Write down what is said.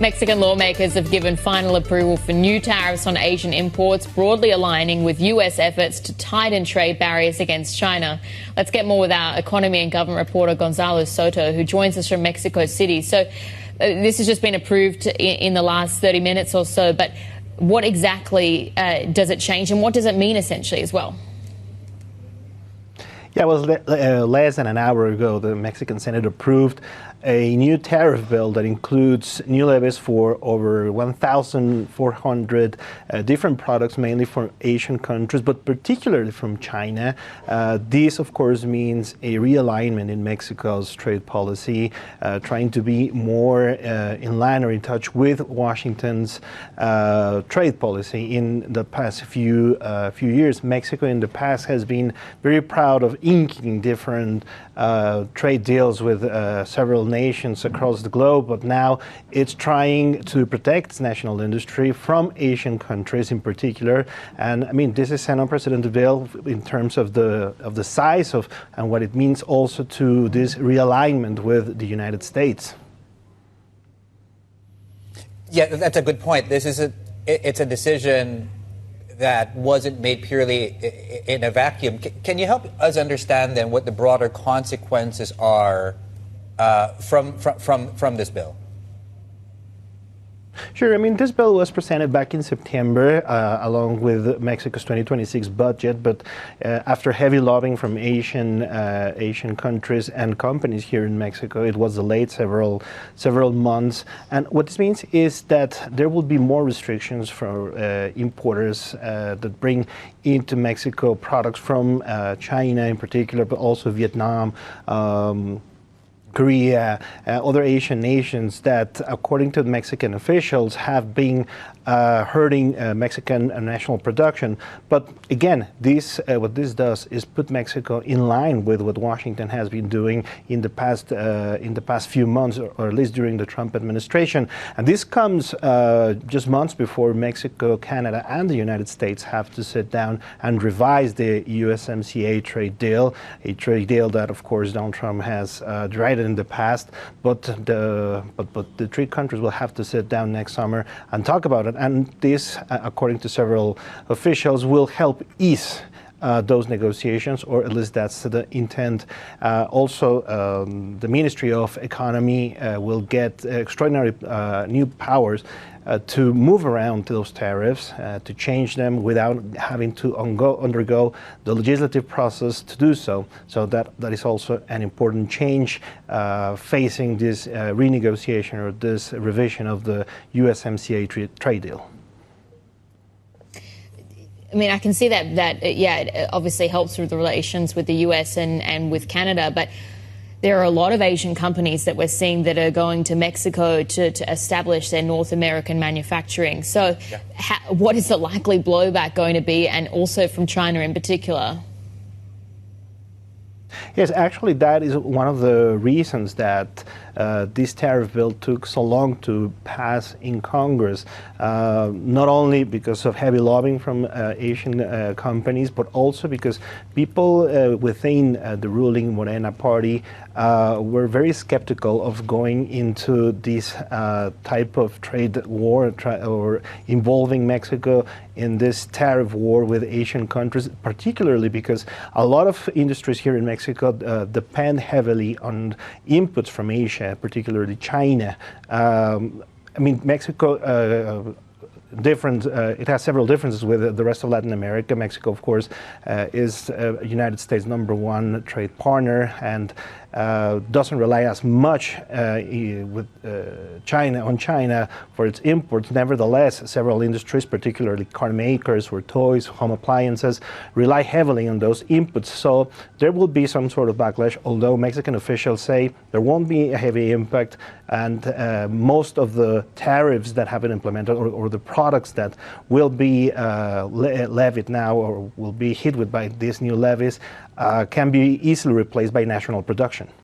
Mexican lawmakers have given final approval for new tariffs on Asian imports, broadly aligning with US efforts to tighten trade barriers against China. Let's get more with our economy and government reporter Gonzalo Soto, who joins us from Mexico City. So this has just been approved in the last 30 minutes or so, but what exactly does it change, and what does it mean essentially as well? Yeah, well, less than an hour ago, the Mexican Senate approved a new tariff bill that includes new levies for over 1,400 different products, mainly from Asian countries, but particularly from China. This, of course, means a realignment in Mexico's trade policy, trying to be more in line or in touch with Washington's trade policy. In the past few years, Mexico in the past has been very proud of inking different trade deals with several nations across the globe, but now it's trying to protect its national industry from Asian countries in particular. And I mean, this is an unprecedented bill in terms of the size of and what it means also to this realignment with the United States. Yeah, that's a good point. It's a decision that wasn't made purely in a vacuum. Can you help us understand then what the broader consequences are from this bill? Sure. I mean, this bill was presented back in September along with Mexico's 2026 budget, but after heavy lobbying from Asian countries and companies here in Mexico, it was delayed several months. And what this means is that there will be more restrictions for importers that bring into Mexico products from China in particular, but also Vietnam, Korea, other Asian nations that, according to Mexican officials, have been hurting Mexican national production. But again, what this does is put Mexico in line with what Washington has been doing in the past few months, or at least during the Trump administration. And this comes just months before Mexico, Canada, and the United States have to sit down and revise the USMCA trade deal, a trade deal that, of course, Donald Trump has derided in the past. But the three countries will have to sit down next summer and talk about it. And this, according to several officials, will help ease those negotiations, or at least that's the intent. Also, the Ministry of Economy will get extraordinary new powers to move around those tariffs, to change them without having to undergo the legislative process to do so. So that is also an important change facing this renegotiation or this revision of the USMCA trade deal. I mean, I can see that it obviously helps with the relations with the US and with Canada, but there are a lot of Asian companies that we're seeing that are going to Mexico to establish their North American manufacturing. So what is the likely blowback going to be, and also from China in particular? Yes, actually, that is one of the reasons that this tariff bill took so long to pass in Congress, not only because of heavy lobbying from Asian companies, but also because people within the ruling Morena party were very skeptical of going into this type of trade war or involving Mexico in this tariff war with Asian countries, particularly because a lot of industries here in Mexico depend heavily on inputs from Asia, particularly China. I mean, Mexico, it has several differences with the rest of Latin America. Mexico, of course, is United States' #1 trade partner, and doesn't rely as much with China for its imports. Nevertheless, several industries, particularly car makers or toys, home appliances, rely heavily on those inputs. So there will be some sort of backlash, although Mexican officials say there won't be a heavy impact, and most of the tariffs that have been implemented, or the products that will be levied now or will be hit with by these new levies, can be easily replaced by national production.